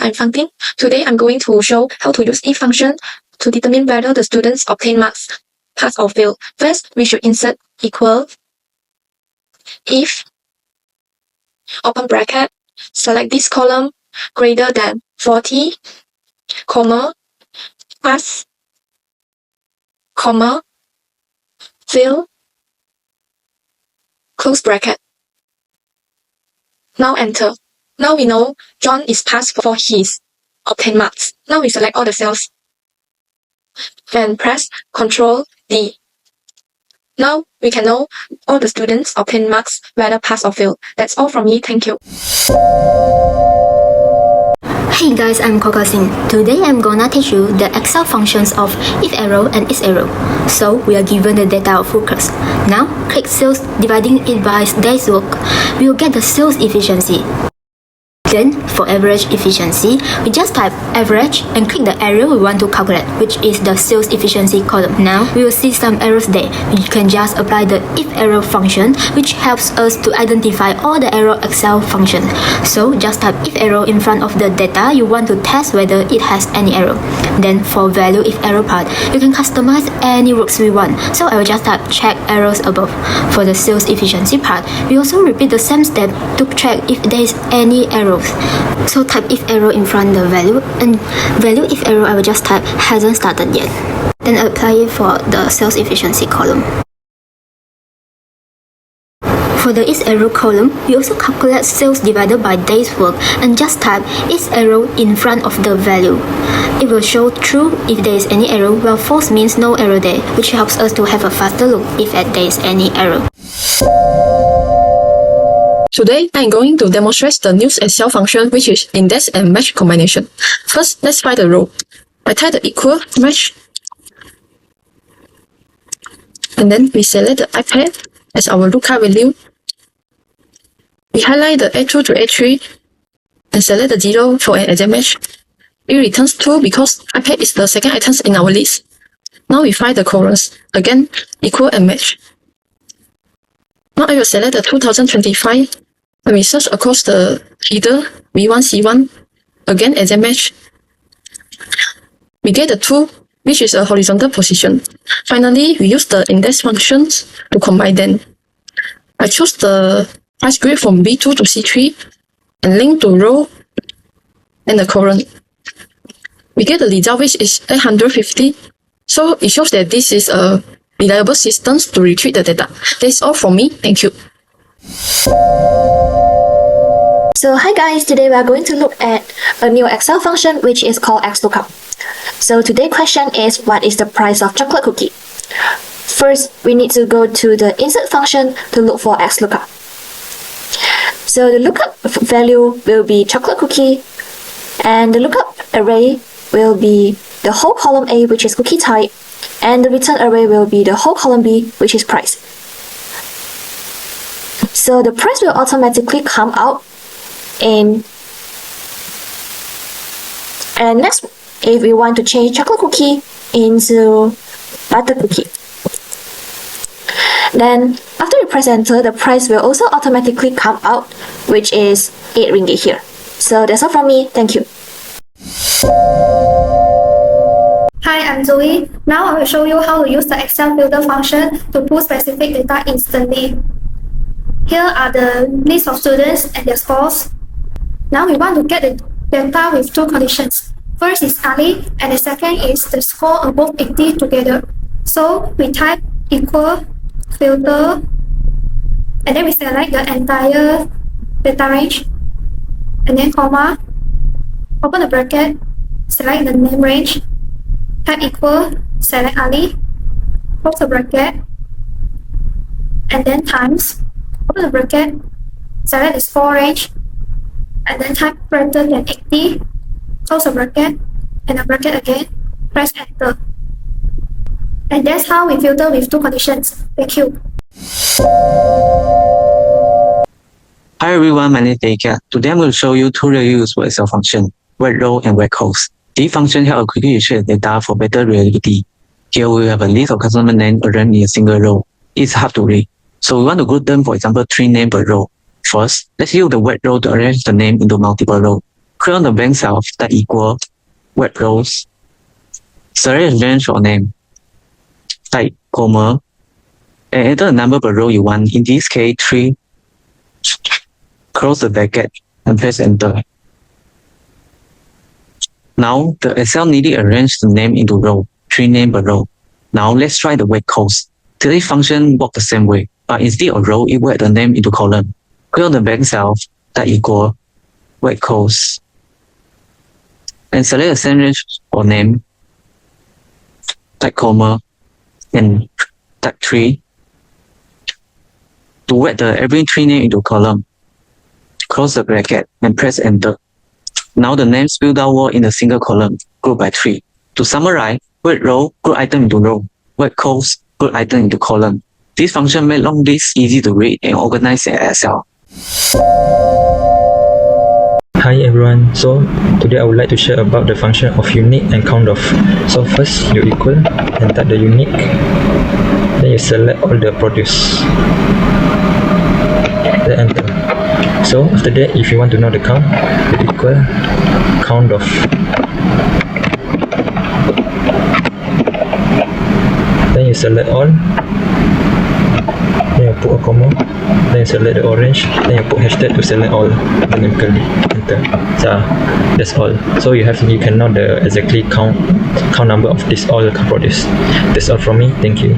I'm Fangting. Today I'm going to show how to use if function to determine whether the students obtain marks, pass or fail. First, we should insert equal if, open bracket, select this column greater than 40, comma, pass, comma, fail, close bracket. Now enter. Now we know John is passed for his obtained marks. Now we select all the cells and press Ctrl D. Now we can know all the students obtained marks, whether pass or fail. That's all from me. Thank you. Hey guys, I'm Kokasin. Today I'm gonna teach you the Excel functions of IFERROR and ISERROR. So we are given the data of workers. Now click sales, dividing it by days work. We will get the sales efficiency. Then, for average efficiency, we just type average and click the area we want to calculate, which is the sales efficiency column. Now, we will see some errors there. You can just apply the IFERROR function, which helps us to identify all the error Excel functions. So, just type IFERROR in front of the data you want to test whether it has any error. Then, for value IFERROR part, you can customize any works we want. So, I will just type check errors above. For the sales efficiency part, we also repeat the same step to check if there is any errors. So type IFERROR in front of the value, and value IFERROR I will just type hasn't started yet. Then apply it for the sales efficiency column. For the ISERROR column, we also calculate sales divided by days work and just type ISERROR in front of the value. It will show true if there is any error, while false means no error there, which helps us to have a faster look if there is any error. Today, I'm going to demonstrate the new Excel function, which is index and match combination. First, let's find the row. I type the equal match, and then we select the iPad as our lookup value. We highlight the A2 to A3 and select the 0 for an exact match. It returns 2 because iPad is the second item in our list. Now we find the occurrence. Again, equal and match. Now I will select the 2025 and we search across the header V1, C1, again exact match. We get the 2, which is a horizontal position. Finally, we use the index functions to combine them. I choose the price grid from B2 to C3 and link to row and the column. We get the result, which is 850. So it shows that this is a reliable system to retrieve the data. That's all from me. Thank you. So hi guys, today we are going to look at a new Excel function which is called XLOOKUP. So today's question is, what is the price of chocolate cookie? First, we need to go to the insert function to look for XLOOKUP. So the lookup value will be chocolate cookie, and the lookup array will be the whole column A, which is cookie type, and the return array will be the whole column B, which is price. So the price will automatically come out and next, if we want to change chocolate cookie into butter cookie, then after you press enter, the price will also automatically come out, which is 8 ringgit here. So that's all from me. Thank you. Hi, I'm Zoe. Now I will show you how to use the Excel filter function to pull specific data instantly. Here are the list of students and their scores. Now we want to get the data with 2 conditions. First is Ali, and the second is the score above 80 together. So we type equal filter, and then we select the entire data range, and then comma, open the bracket, select the name range, type equal, select Ali, close the bracket, and then times, open the bracket, select the score range, and then type greater than 80, close the bracket, and the bracket again, press enter. And that's how we filter with 2 conditions. Thank you. Hi everyone, my name is Deika. Today I'm going to show you 2 really useful Excel functions, WRAPROWS and WRAPCOLS. These functions help quickly retrieve data for better reliability. Here we have a list of customer names arranged in a single row. It's hard to read, so we want to group them, for example, 3 names per row. First, let's use the WRAPROWS to arrange the name into multiple rows. Click on the blank cell that equal WRAPROWS. Select a range or name, type comma, and enter the number per row you want. In this case, 3. Close the bracket and press enter. Now, the Excel needed arrange the name into row, 3 names per row. Now, let's try the WRAPCOLS. Today's function works the same way, but instead of row, it works the name into column. Click on the blank cell that equal WRAPCOLS, and select a same range or name, type comma, and type 3. To write the every 3 name into column, close the bracket and press enter. Now the names will downward in a single column, group by 3. To summarize, word row, group item into row, word columns, group item into column. This function makes long lists easy to read and organize in Excel. Hi everyone, so today I would like to share about the function of unique and COUNTIF. So first you equal and type the unique, then you select all the produce, then enter. So after that, if you want to know the count, you equal COUNTIF, then you select all, then you put a comma, then you select the orange, then you put hashtag to select all, then you curly, enter. So that's all. So you can know the exactly count number of this all produce. That's all from me. Thank you.